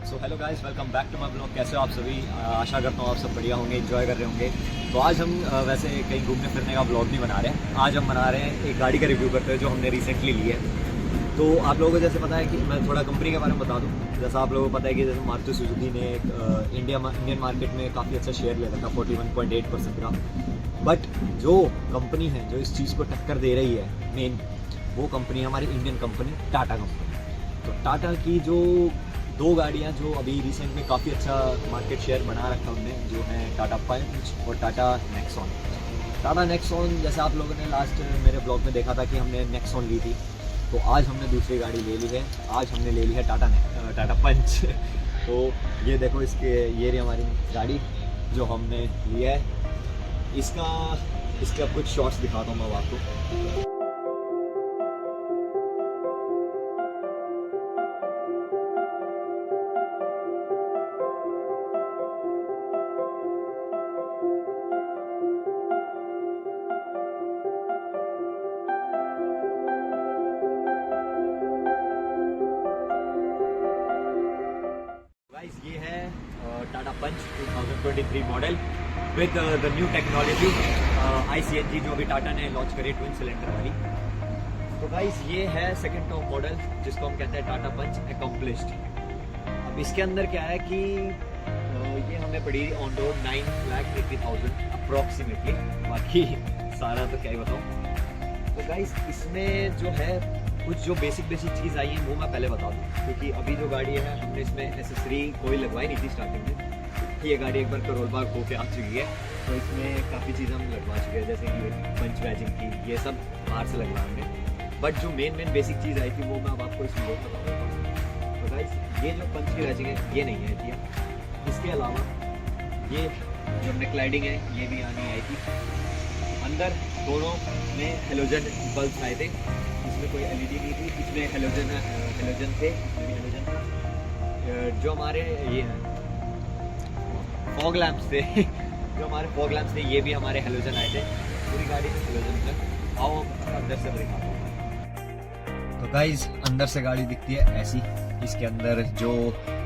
So hello guys, welcome back to my blog. कैसे हो आप सभी? आशा करता हूँ आप सब बढ़िया होंगे, एंजॉय कर रहे होंगे। तो आज हम वैसे कहीं घूमने फिरने का ब्लॉग नहीं बना रहे हैं। आज हम बना रहे हैं एक गाड़ी का रिव्यू करते हैं जो हमने रिसेंटली ली है। तो आप लोगों को जैसे पता है कि मैं थोड़ा कंपनी के बारे में बता दूँ। जैसा आप लोगों को पता है कि जैसे मारुति सुजुकी ने इंडियन मार्केट में काफ़ी अच्छा शेयर ले रखा, 41.8% का। बट जो कंपनी है जो इस चीज़ को टक्कर दे रही है मेन, वो कंपनी है हमारी इंडियन कंपनी टाटा कंपनी। तो टाटा की जो दो गाड़ियाँ जो अभी रिसेंट में काफ़ी अच्छा मार्केट शेयर बना रखा उनने, जो है टाटा पंच और टाटा नेक्सॉन। टाटा नेक्सॉन जैसे आप लोगों ने लास्ट मेरे ब्लॉग में देखा था कि हमने नेक्सॉन ली थी, तो आज हमने दूसरी गाड़ी ले ली है। आज हमने ले ली है टाटा पंच। तो ये देखो, ये रही हमारी गाड़ी जो हमने लिया है। इसका कुछ शॉट्स दिखाता हूँ मैं आपको। ये है टाटा पंच 2023 model with the new technology ICNG जो अभी टाटा ने लॉन्च करी, ट्विन सिलेंडर वाली। तो गाइस ये है सेकंड टॉप मॉडल जिसको हम कहते हैं टाटा पंच अकम्प्लिश्ड। अब इसके अंदर क्या है कि ये हमें पड़ी ऑन रोड 9,80,000 अप्रॉक्सीमेटली। बाकी सारा तो क्या ही बताऊँ। तो गाइस इसमें जो है कुछ जो बेसिक चीज़ आई है वो मैं पहले बता दूँ, क्योंकि अभी जो गाड़ी है हमने इसमें एसेसरी कोई लगवाई नहीं थी स्टार्टिंग में। ये गाड़ी एक बार करोल बाग होके आ चुकी है, तो इसमें काफ़ी चीज़ें हम लगवा चुके हैं, जैसे कि पंच बैजिंग की, ये सब बाहर से लगवा हमने। बट जो मेन बेसिक चीज़ आई थी वो मैं अब आपको इस वीडियो में बताऊँगा। तो गाइस ये जो पंच की बैजिंग है ये नहीं आई थी। इसके अलावा ये जो हमने क्लाइडिंग है ये भी आनी आई थी। अंदर दोनों में हेलोजन बल्ब आए थे, इसमें कोई LED नहीं थी, इसमें हेलोजन थे, इसमें भी हेलोजन थे। जो हमारे ये हैं फॉग लैंप्स थे जो हमारे फॉग लैंप्स थे ये भी हमारे हेलोजन आए थे। पूरी गाड़ी में हेलोजन थे। आओ अंदर से दिखाता हूँ। तो गाइस अंदर से गाड़ी दिखती है ऐसी। इसके अंदर जो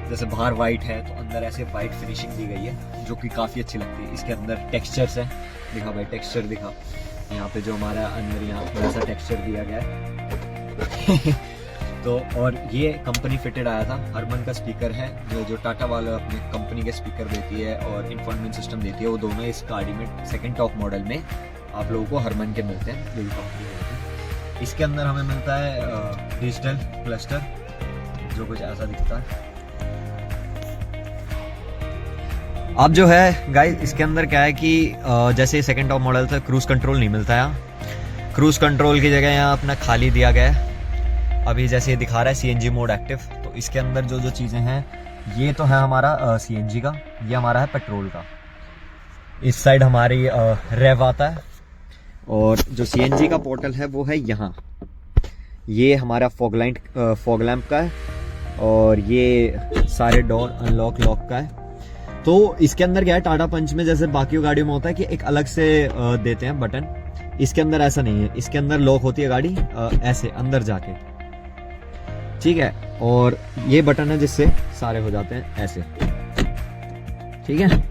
जैसे बाहर वाइट है तो अंदर ऐसे वाइट फिनिशिंग दी गई है जो कि काफ़ी अच्छी लगती है। इसके अंदर टेक्सचर्स हैं, दिखा भाई टेक्सचर दिखा। यहाँ पे जो हमारा अंदर यहाँ थोड़ा सा टेक्सचर दिया गया है। तो और ये कंपनी फिटेड आया था। हरमन का स्पीकर है जो टाटा वाला अपने कंपनी के स्पीकर देती है और इंफोटेनमेंट सिस्टम देती है, वो दोनों इस गाड़ी में सेकंड टॉप मॉडल में आप लोगों को हरमन के मिलते हैं, जो कंपनी होती है। इसके अंदर हमें मिलता है डिजिटल क्लस्टर जो कुछ ऐसा दिखता है। अब जो है गाइस इसके अंदर क्या है कि जैसे सेकंड टॉप मॉडल था, क्रूज कंट्रोल नहीं मिलता है यहाँ। क्रूज कंट्रोल की जगह यहाँ अपना खाली दिया गया है। अभी जैसे ये दिखा रहा है CNG मोड एक्टिव, तो इसके अंदर जो चीज़ें हैं ये तो है हमारा CNG का, ये हमारा है पेट्रोल का। इस साइड हमारी रेव आता है, और जो CNG का पोर्टल है वो है यहाँ। ये हमारा फॉग लैंप का है, और ये सारे डोर अनलॉक लॉक का है। तो इसके अंदर क्या है, टाटा पंच में जैसे बाकी गाड़ियों में होता है कि एक अलग से देते हैं बटन, इसके अंदर ऐसा नहीं है। इसके अंदर लॉक होती है गाड़ी ऐसे अंदर जाके, ठीक है। और ये बटन है जिससे सारे हो जाते हैं ऐसे, ठीक है।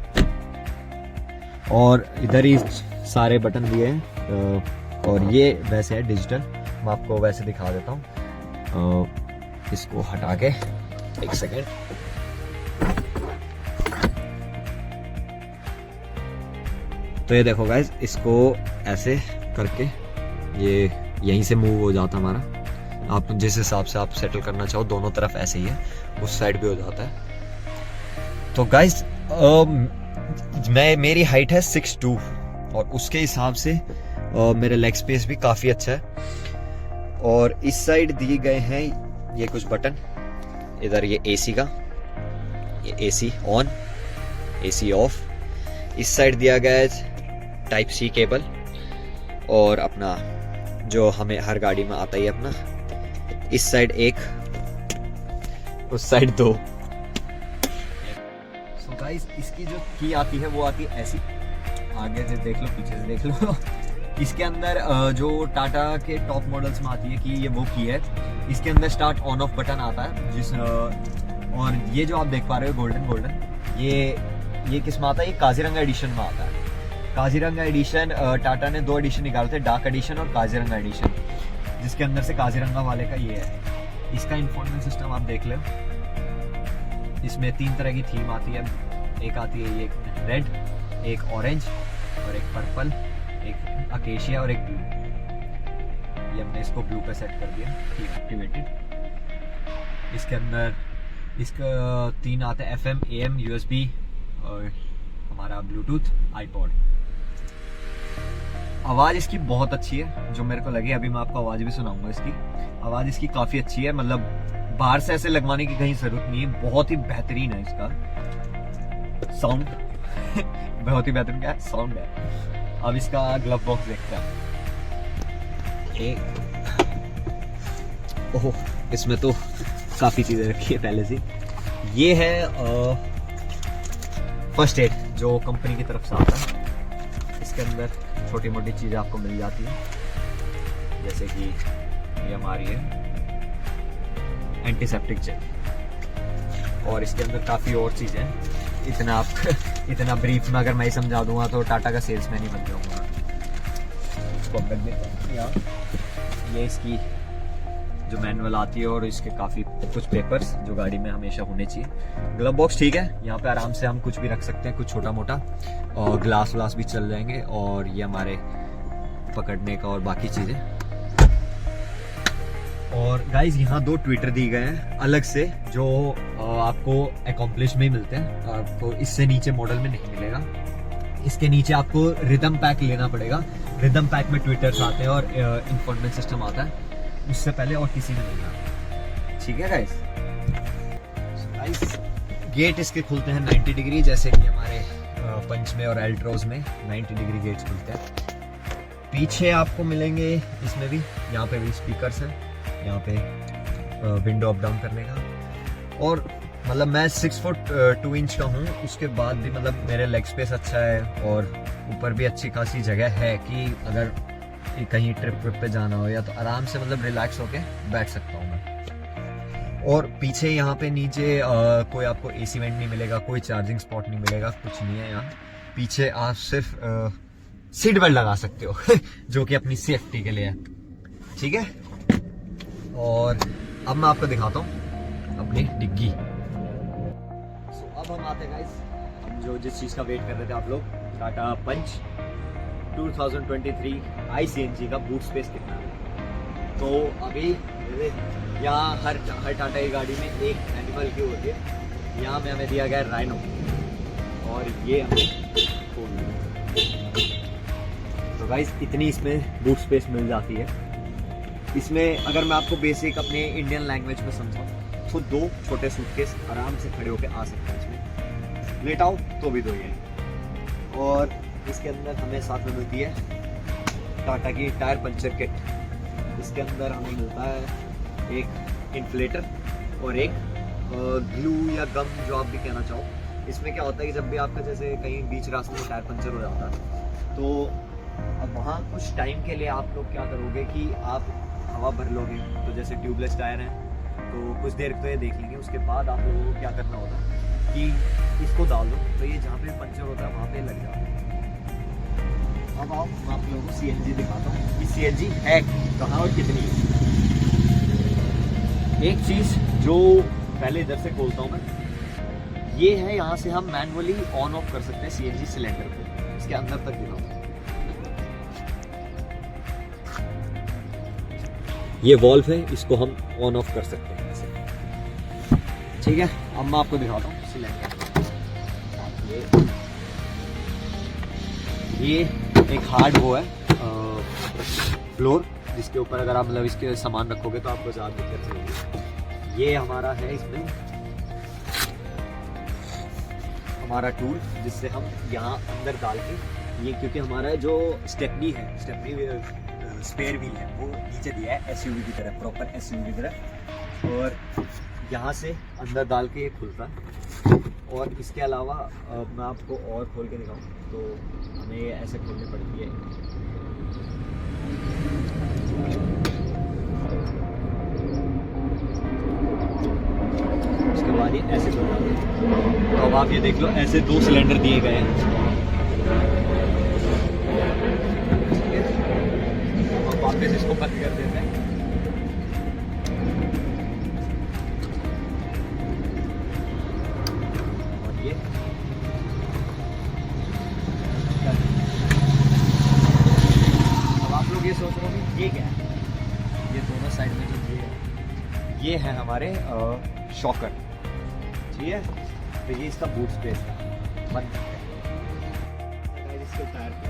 और इधर ही सारे बटन दिए हैं। और ये वैसे है डिजिटल, मैं आपको वैसे दिखा देता हूँ। इसको हटा के एक सेकेंड। तो ये देखो गाइस, इसको ऐसे करके ये यहीं से मूव हो जाता हमारा। आप जिस हिसाब से आप सेटल करना चाहो, दोनों तरफ ऐसे ही है, उस साइड भी हो जाता है। तो गाइस मेरी हाइट है 6'2", और उसके हिसाब से मेरे लेग स्पेस भी काफ़ी अच्छा है। और इस साइड दिए गए हैं ये कुछ बटन। इधर ये AC का, ये AC ऑन, AC ऑफ। इस साइड दिया गया है Type-C केबल, और अपना जो हमें हर गाड़ी में आता ही है अपना, इस साइड एक, उस साइड दो। सो गाइस इसकी जो की आती है वो आती है ऐसी, आगे से देख लो पीछे से देख लो। इसके अंदर जो टाटा के टॉप मॉडल्स में आती है कि ये वो की है, इसके अंदर स्टार्ट ऑन ऑफ बटन आता है, जिस और ये जो आप देख पा रहे हो गोल्डन, ये किस में आता है? ये काजीरंगा एडिशन में आता है। काजीरंगा एडिशन, टाटा ने 2 एडिशन निकाले थे, डार्क एडिशन और काजीरंगा एडिशन, जिसके अंदर से काजीरंगा वाले का ये है। इसका इंफोटेनमेंट सिस्टम आप देख लो, इसमें 3 तरह की थीम आती है। एक आती है ये रेड, एक ऑरेंज और एक पर्पल, एक अकेशिया और एक ब्लू। ये हमने इसको ब्लू पे सेट कर दिया, ठीक एक्टिवेटेड। इसके अंदर इसका 3 आते हैं, FM, AM, USB और हमारा ब्लूटूथ, आईपॉड। आवाज़ इसकी बहुत अच्छी है जो मेरे को लगी। अभी मैं आपको आवाज़ भी सुनाऊंगा इसकी। आवाज़ इसकी काफ़ी अच्छी है, मतलब बाहर से ऐसे लगवाने की कहीं ज़रूरत नहीं है, बहुत ही बेहतरीन है इसका साउंड। बहुत ही बेहतरीन क्या साउंड है। अब इसका ग्लव बॉक्स देखते हैं। ओह, इसमें तो काफ़ी चीज़ें रखी है पहले से। ये है फर्स्ट एड जो कंपनी की तरफ से आता है। इसके अंदर छोटी मोटी चीज़ें आपको मिल जाती है, जैसे कि ये हमारी है एंटीसेप्टिक जेल, और इसके अंदर काफ़ी और चीज़ें हैं। इतना ब्रीफ में अगर मैं ही समझा दूंगा तो टाटा का सेल्समैन ही बन जाऊंगा। इसको रख देते हैं यहाँ। ये इसकी जो मैनुअल आती है और इसके काफ़ी कुछ पेपर्स जो गाड़ी में हमेशा होने चाहिए। ग्लव बॉक्स ठीक है, यहाँ पे आराम से हम कुछ भी रख सकते हैं, कुछ छोटा मोटा, और ग्लास व्लास भी चल जाएंगे। और ये हमारे पकड़ने का और बाकी चीज़ें। और गाइज यहाँ 2 ट्विटर दिए गए हैं अलग से, जो आपको अकॉम्प्लिश में ही मिलते हैं। आपको इससे नीचे मॉडल में नहीं मिलेगा। इसके नीचे आपको रिदम पैक लेना पड़ेगा। रिदम पैक में ट्विटर्स आते हैं और इंफोटेनमेंट सिस्टम आता है, उससे पहले और किसी में नहीं आता। ठीक है गाइस। गेट इसके खुलते हैं 90 डिग्री, जैसे कि हमारे पंच में और एल्ट्रोज में 90 डिग्री गेट्स खुलते हैं। पीछे आपको मिलेंगे इसमें भी, यहाँ पे भी स्पीकर्स हैं, यहाँ पे विंडो अप डाउन करने का। और मतलब मैं 6 फुट 2 इंच का हूँ, उसके बाद भी मतलब मेरे लेग स्पेस अच्छा है और ऊपर भी अच्छी खासी जगह है कि अगर कहीं ट्रिप पे जाना हो या तो आराम से मतलब रिलैक्स होके बैठ सकता हूँ मैं। और पीछे यहाँ पे नीचे कोई आपको एसी वेंट नहीं मिलेगा, कोई चार्जिंग स्पॉट नहीं मिलेगा, कुछ नहीं है यहाँ। पीछे आप सिर्फ सीट बेल्ट लगा सकते हो जो कि अपनी सेफ्टी के लिए है। ठीक है। और अब मैं आपको दिखाता हूँ अपनी डिग्गी। अब हम आते हैं गाइस, जो जिस चीज़ का वेट कर रहे थे आप लोग, टाटा पंच 2023 ICNG का बूट स्पेस कितना है। तो अभी यहाँ हर टाटा की गाड़ी में एक एनिमल की होती है। यहाँ में हमें दिया गया राइनो, और ये हमें तो गाइस इतनी इसमें बूट स्पेस मिल जाती है। इसमें अगर मैं आपको बेसिक अपने इंडियन लैंग्वेज में समझाऊँ तो 2 छोटे सूटकेस आराम से खड़े होकर आ सकते हैं। इसमें लेट आओ तो भी 2 ही है। और इसके अंदर हमें साथ में मिलती है टाटा की टायर पंचर किट। इसके अंदर हमें मिलता है एक इन्फ्लेटर और एक ग्लू या गम, जो आप भी कहना चाहो। इसमें क्या होता है कि जब भी आपका जैसे कहीं बीच रास्ते में टायर पंचर हो जाता है तो अब वहाँ कुछ टाइम के लिए आप लोग क्या करोगे कि आप हवा भर लोगे। तो जैसे ट्यूबलेस टायर हैं तो कुछ देर तो ये देख लेंगे, उसके बाद आप लोगों को क्या करना होगा कि इसको डाल दो, तो ये जहाँ पे पंचर होता है वहाँ पे लग जाता है। अब मैं आप लोगों को CNG दिखाता हूँ कि CNG है कहाँ और कितनी। एक चीज़ जो पहले इधर से खोलता हूँ मैं, ये है यहाँ से हम मैनुअली ऑन ऑफ कर सकते हैं CNG सिलेंडर को। इसके अंदर तक दिखाऊँ, ये वॉल्व है, इसको हम ऑन ऑफ कर सकते हैं ऐसे। ठीक है। अब मैं आपको दिखाता हूँ सिलेंडर। ये एक हार्ड वो है फ्लोर, जिसके ऊपर अगर आप मतलब इसके सामान रखोगे तो आपको ज़्यादा दिक्कत नहीं। ये हमारा है इसमें हमारा टूल, जिससे हम यहाँ अंदर डाल के ये, क्योंकि हमारा जो स्टेपनी स्पेयर व्हील है वो नीचे दिया है SUV की तरह, प्रॉपर SUV की तरह, और यहाँ से अंदर डाल के ये खुलता है। और इसके अलावा मैं आपको और खोल के दिखाऊँ तो हमें ऐसे खोलनी पड़ती है। उसके बाद ये तो अब आप ये देख लो, ऐसे 2 सिलेंडर दिए गए हैं। अब वापस इसको बंद कर देते हैं। और ये अब आप लोग ये सोच रहे हो कि ये क्या है, ये दोनों साइड में जो ये है हमारे शॉकर, ठीक है। तो ये इसका बूट स्पेस है, बंद करते हैं इसके टायर पे।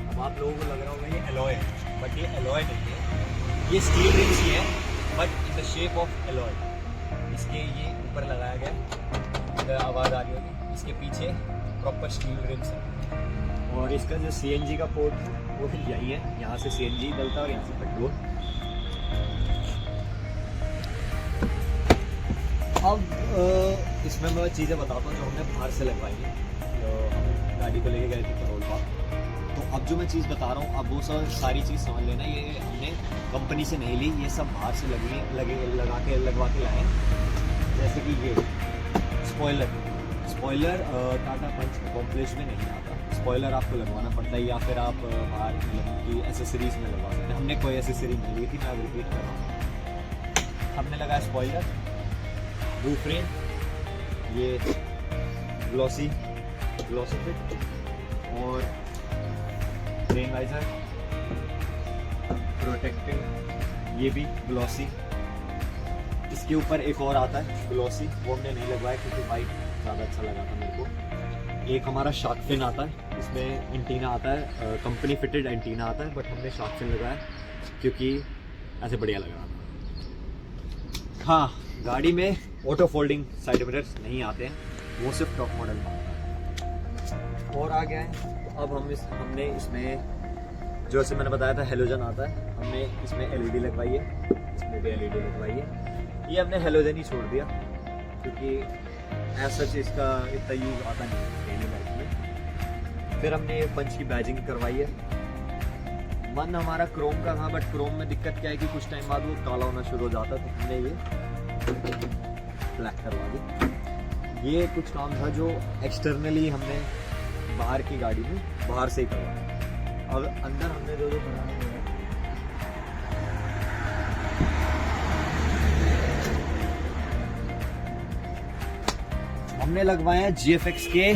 अब आप लोगों को लग रहा होगा ये एलॉय है, बट ये एलॉय नहीं है, ये स्टील रिम्स ही है, but in the shape of alloy. इसके ये ऊपर लगाया गया, आवाज़ आ रही होगी, इसके पीछे प्रॉपर स्टील रिम्स है। और इसका जो CNG का पोर्ट है वो फिर यही है, यहाँ से CNG डलता है और यहाँ से पेट्रोल। अब इसमें मैं चीज़ें बताता हूँ जो हमने बाहर से लगवाई है। तो हम गाड़ी को लेके गए थे करोल बाग। तो अब जो मैं चीज़ बता रहा हूँ, अब वो सारी चीज़ समझ लेना, ये हमने कंपनी से नहीं ली, ये सब बाहर से लगवा के लाए हैं। जैसे कि ये स्पॉइलर टाटा पंच कॉम्प्लेक्स में नहीं आता, स्पॉइलर आपको लगवाना पड़ता है, या फिर आप बाहर की एसेसरीज में लगवा सकते हैं। हमने कोई एसेसरी नहीं ली थी, मैं रिपीट कर रहा हूँ। हमने लगाया स्पॉइलर, रूफ फ्रेम, ये ग्लॉसी फिट, और रेन वाइजर प्रोटेक्टिव, ये भी ग्लॉसी। इसके ऊपर एक और आता है ग्लॉसी, वो हमने नहीं लगवाया क्योंकि वाइट ज़्यादा अच्छा लगा था मेरे को। एक हमारा शार्क फिन आता है, इसमें एंटीना आता है, कंपनी फिटेड एंटीना आता है, बट हमने शार्क फिन लगाया क्योंकि ऐसे बढ़िया लग रहा था। हाँ, गाड़ी में ऑटो फोल्डिंग साइड मिरर्स नहीं आते हैं, वो सिर्फ टॉप मॉडल में आता है। और आ गया है, तो अब हमने इसमें जो से मैंने बताया था हेलोजन आता है, हमने इसमें LED लगवाई है, इसमें भी LED लगवाई है। ये हमने हेलोजन ही छोड़ दिया क्योंकि ऐसा चीज़ इसका इतना यूज़ आता नहीं डेली लाइफ में। फिर हमने ये पंच की बैजिंग करवाई है। मन हमारा क्रोम का था, बट क्रोम में दिक्कत क्या है कि कुछ टाइम बाद वो काला होना शुरू हो जाता, तो हमने ये ब्लैक करवा दी। ये कुछ काम था जो एक्सटर्नली हमने बाहर की गाड़ी में बाहर से ही करवाया। और अंदर हमने जो बनाया है, हमने लगवाए हैं GFX के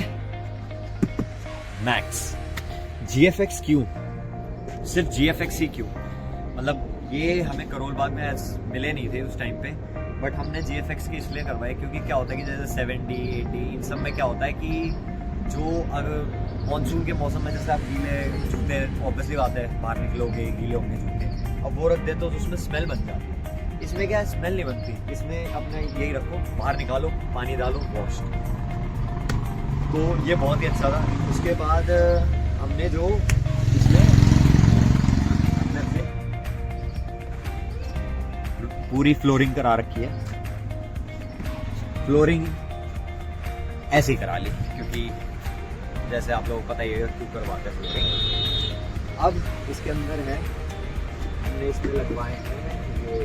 मैक्स। GFX क्यों, सिर्फ GFX ही क्यों, मतलब ये हमें करोल बाग में मिले नहीं थे उस टाइम पे, बट हमने GFX के इसलिए करवाए क्योंकि क्या होता है कि जैसे 70, 80 इन सब में क्या होता है कि जो अगर मानसून के मौसम में जैसे आप गीले जूते ऑब्वियसली आते हैं, बाहर निकलोगे गीले होंगे जूते, अब वो रख देते हो तो उसमें स्मेल बन जाती है। इसमें क्या है, स्मेल नहीं बनती, इसमें अपना यही रखो, बाहर निकालो, पानी डालो, वॉश। तो ये बहुत ही अच्छा था। उसके बाद हमने जो इसमें पूरी फ्लोरिंग करा रखी है, फ्लोरिंग ऐसे ही करा ली क्योंकि जैसे आप लोगों को पता ही है क्यों करवाते हैं फ्लोरिंग। अब इसके अंदर है, हमने इसमें लगवाए हैं ये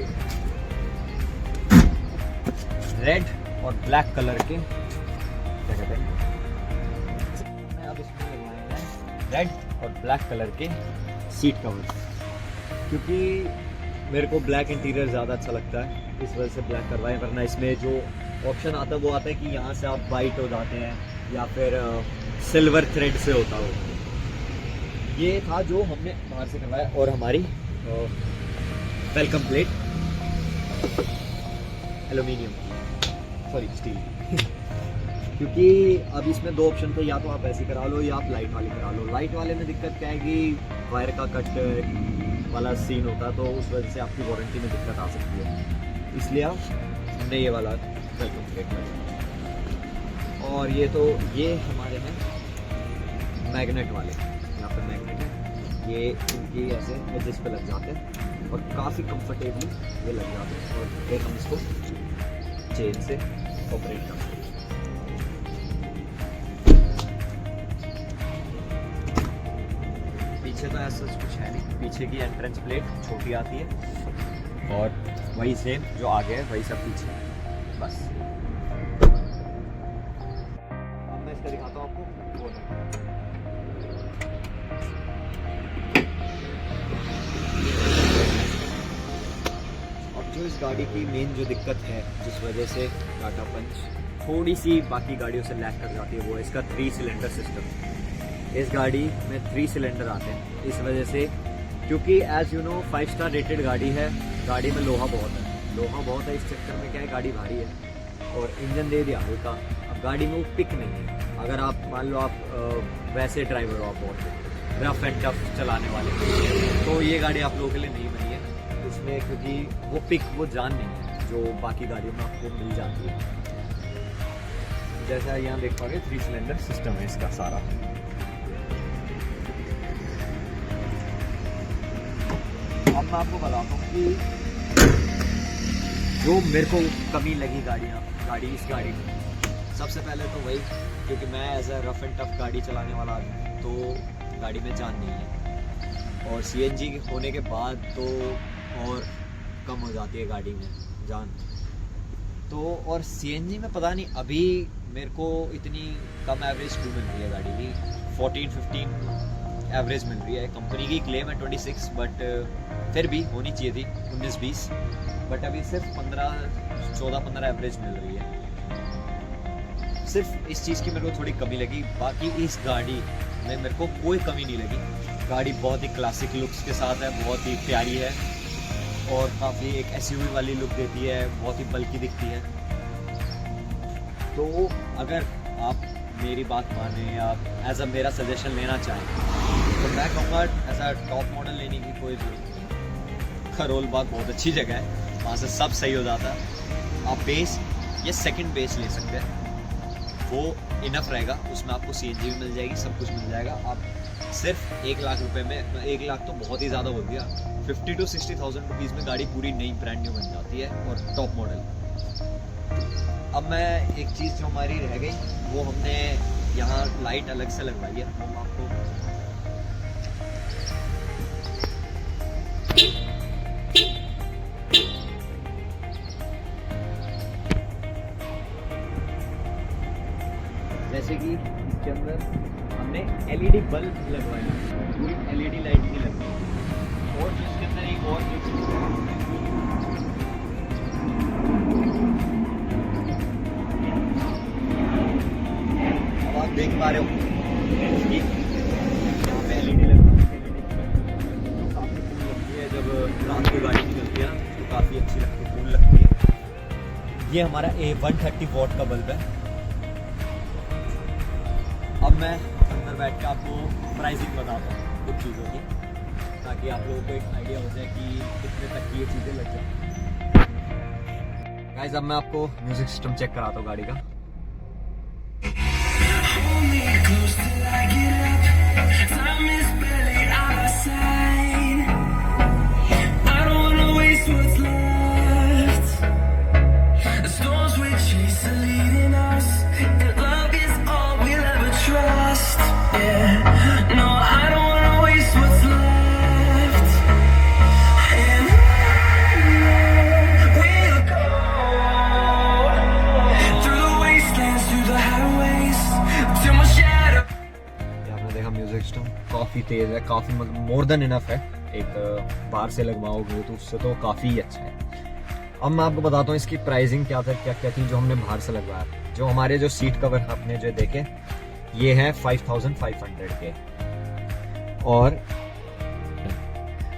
रेड और ब्लैक कलर के, क्या कहते हैं, अब इसमें लगवाए हैं रेड और ब्लैक कलर के सीट कवर, क्योंकि मेरे को ब्लैक इंटीरियर ज़्यादा अच्छा लगता है, इस वजह से ब्लैक करवाएं। वरना इसमें जो ऑप्शन आता है वो आता है कि यहाँ से आप वाइट हो जाते हैं या फिर सिल्वर थ्रेड से होता हो। ये था जो हमने बाहर से करवाया। और हमारी welcome plate aluminium, sorry steel क्योंकि अब इसमें 2 ऑप्शन थे, या तो आप ऐसे करा लो या आप लाइट वाले करा लो। लाइट वाले में दिक्कत क्या है कि वायर का कट वाला सीन होता है, तो उस वजह से आपकी वारंटी में दिक्कत आ सकती है, इसलिए हमने ये वाला वेलकम प्लेट किया। और ये तो ये हमारे हैं मैग्नेट वाले, यहाँ पर मैग्नेट है, ये इनकी ऐसे एजेस पे लग जाते हैं और काफ़ी कंफर्टेबली ये लग जाते हैं, और फिर हम इसको चेन से ऑपरेट करते हैं। पीछे तो ऐसा कुछ है नहीं, पीछे की एंट्रेंस प्लेट छोटी आती है और वही सेम जो आगे है वही सब पीछे है, बस। तो इस गाड़ी की मेन जो दिक्कत है, जिस वजह से टाटा पंच थोड़ी सी बाकी गाड़ियों से लैग कर जाती है, वो है इसका 3 सिलेंडर सिस्टम। इस गाड़ी में 3 सिलेंडर आते हैं, इस वजह से, क्योंकि as you know 5 star rated गाड़ी है, गाड़ी में लोहा बहुत है, इस चक्कर में क्या है, गाड़ी भारी है और इंजन दे दिया हल्का। अब गाड़ी में वो पिक नहीं है। अगर आप मान लो आप वैसे ड्राइवर हो, आप बहुत रफ एंड टफ चलाने वाले, तो ये गाड़ी आप लोगों के लिए नहीं बनी है इसमें, क्योंकि वो पिक, वो जान नहीं है जो बाकी गाड़ियों में आपको मिल जाती है। जैसा यहाँ देख पाओगे 3 सिलेंडर सिस्टम है इसका सारा। अब मैं आपको बताता हूँ कि जो मेरे को कमी लगी इस गाड़ी में, सबसे पहले तो वही, क्योंकि मैं as a rough and tough गाड़ी चलाने वाला आदमी, तो गाड़ी में जान नहीं है, और CNG होने के बाद तो और कम हो जाती है गाड़ी में जान। तो और CNG में पता नहीं अभी मेरे को इतनी कम एवरेज क्यों मिल रही है गाड़ी की, 14-15 एवरेज मिल रही है। कंपनी की क्लेम है 26, बट फिर भी होनी चाहिए थी 19-20, बट अभी सिर्फ 14-15 एवरेज मिल रही है। सिर्फ इस चीज़ की मेरे को थोड़ी कमी लगी, बाकी इस गाड़ी में मेरे को कोई कमी नहीं लगी। गाड़ी बहुत ही क्लासिक लुक्स के साथ है, बहुत ही प्यारी है और काफ़ी एक SUV वाली लुक देती है, बहुत ही बल्कि दिखती है। तो अगर आप मेरी बात माने या एज अ मेरा सजेशन लेना चाहें, तो मैं कहूँगा एज अ टॉप मॉडल लेने की कोई ज़रूरत नहीं। खरोल बाग बहुत अच्छी जगह है, वहाँ से सब सही हो जाता है। आप बेस या सेकंड बेस ले सकते हैं, वो इनफ रहेगा, उसमें आपको CNG भी मिल जाएगी, सब कुछ मिल जाएगा। आप सिर्फ 1 लाख रुपए में, 1 लाख तो बहुत ही ज़्यादा बोल दिया, 50 to 60,000 रुपीज़ में गाड़ी पूरी नई ब्रांड न्यू बन जाती है और टॉप मॉडल। अब मैं एक चीज़ जो हमारी रह गई, वो हमने यहाँ लाइट अलग से लगवाई है, हम आपको जैसे कि इसके अंदर हमने LED बल्ब लगवाया, पूरी LED लाइट नहीं लगवाई। और इसके अंदर एक और जो चीज़ है, अब आप देख पा रहे हो कि यहाँ पे LED लगवाई तो काफ़ी कूल लगती है। जब रात को गाड़ी निकलती है ना, तो काफ़ी अच्छी लगती है, कूल लगती है। ये हमारा 130 वॉट का बल्ब है। अब मैं अंदर बैठ के आपको प्राइसिंग बताता हूँ कुछ चीज़ों की, ताकि आप लोगों को एक आइडिया हो जाए कि कितने तक की ये चीज़ें लग जाए। गाइस, अब मैं आपको म्यूजिक सिस्टम चेक कराता हूँ गाड़ी का। काफ़ी तेज़ है, काफ़ी मतलब मोर देन इनफ है। एक बाहर से लगवाओगे तो उससे तो काफ़ी अच्छा है। अब मैं आपको बताता हूँ इसकी प्राइसिंग क्या थी जो हमने बाहर से लगवाया। जो हमारे जो सीट कवर आपने जो देखे, ये है 5500 के,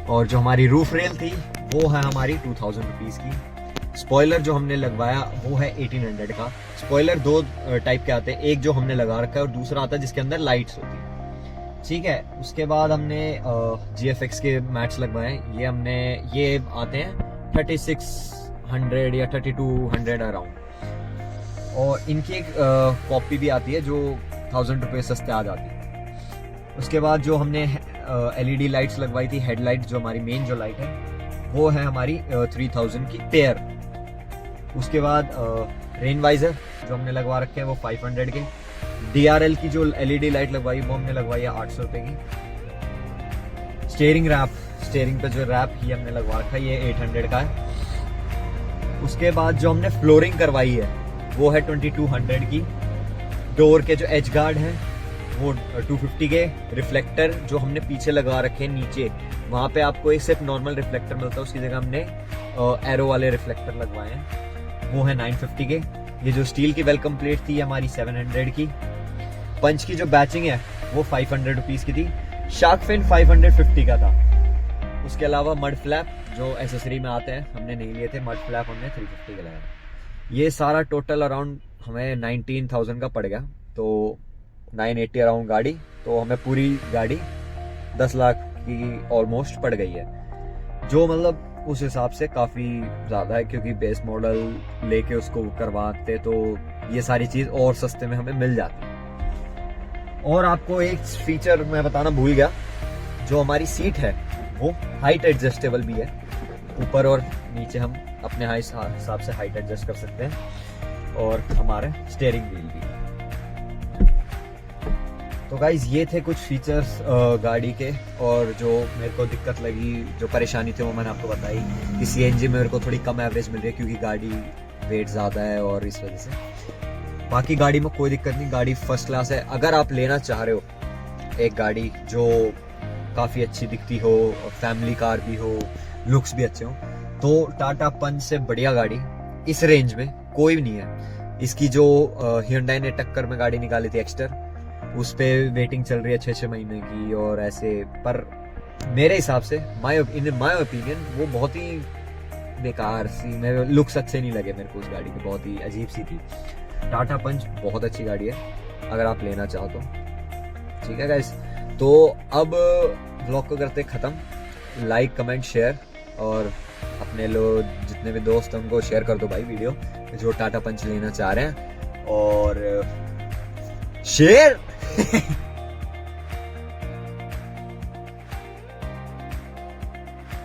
और जो हमारी रूफ रेल थी वो है हमारी 2000 रुपीज़ की। स्पॉइलर जो हमने लगवाया वो है 1800 का। स्पॉइलर 2 टाइप के आते हैं, एक जो हमने लगा रखा है और दूसरा आता है जिसके अंदर लाइट्स होती है, ठीक है। उसके बाद हमने GFX के मैट्स लगवाए, ये आते हैं 3600 या 3200 अराउंड, और इनकी एक कॉपी भी आती है जो 1000 रुपये सस्ते आ जाती है। उसके बाद जो हमने LED लाइट्स लगवाई थी, हेडलाइट जो हमारी मेन जो लाइट है वो है हमारी 3000 की पेयर। उसके बाद रेन वाइजर जो हमने लगवा रखे हैं वो 500 के। DRL की जो LED लाइट लगवाई वो हमने लगवाई है 800 रुपये की। स्टेयरिंग पे जो रैप ही हमने लगवा रखा है ये 800 का है। उसके बाद जो हमने फ्लोरिंग करवाई है वो है 2200 की। डोर के जो एज गार्ड हैं वो 250 के। रिफ्लेक्टर जो हमने पीछे लगा रखे हैं नीचे, वहाँ पे आपको एक सिर्फ नॉर्मल रिफ्लेक्टर मिलता है, उसकी जगह हमने एरो वाले रिफ्लेक्टर लगवाए हैं, वो है 950 के। ये जो स्टील की वेलकम प्लेट थी हमारी 700 की। पंच की जो बैचिंग है वो 500 रुपीज की थी। शार्क फिन 550 का था। उसके अलावा मड फ्लैप जो एसेसरी में आते हैं हमने नहीं लिए थे, मड फ्लैप हमने 350 के लगाया। ये सारा टोटल अराउंड हमें 19,000 का पड़ गया, तो 980 अराउंड गाड़ी, तो हमें पूरी गाड़ी 10 लाख की ऑलमोस्ट पड़ गई है, जो मतलब उस हिसाब से काफ़ी ज़्यादा है, क्योंकि बेस मॉडल लेके उसको करवाते तो ये सारी चीज़ और सस्ते में हमें मिल जाती है। और आपको एक फीचर मैं बताना भूल गया, जो हमारी सीट है वो हाइट एडजस्टेबल भी है, ऊपर और नीचे हम अपने हिसाब से हाइट एडजस्ट कर सकते हैं, और हमारे स्टीयरिंग व्हील भी। तो गाइज ये थे कुछ फीचर्स गाड़ी के, और जो मेरे को दिक्कत लगी, जो परेशानी थी वो मैंने आपको बताई कि सीएनजी में मेरे को थोड़ी कम एवरेज मिल रही है, क्योंकि गाड़ी वेट ज़्यादा है और इस वजह से। बाकी गाड़ी में कोई दिक्कत नहीं, गाड़ी फर्स्ट क्लास है। अगर आप लेना चाह रहे हो एक गाड़ी जो काफ़ी अच्छी दिखती हो, फैमिली कार भी हो, लुक्स भी अच्छे हो, तो टाटा पंच से बढ़िया गाड़ी इस रेंज में कोई भी नहीं है। इसकी जो hyundai ने टक्कर में गाड़ी निकाली थी एक्स्टर, उस पे वेटिंग चल रही है 6-6 महीने की और ऐसे, पर मेरे हिसाब से इन माय ओपिनियन वो बहुत ही बेकार सी, मेरे लुक्स अच्छे नहीं लगे मेरे को उस गाड़ी के, बहुत ही अजीब सी थी। टाटा पंच बहुत अच्छी गाड़ी है अगर आप लेना चाहो तो। ठीक है गाइस, तो अब व्लॉग को करते ख़त्म। लाइक कमेंट शेयर, और अपने लोग जितने भी दोस्त हैं उनको शेयर कर दो भाई वीडियो, जो टाटा पंच लेना चाह रहे हैं, और शेयर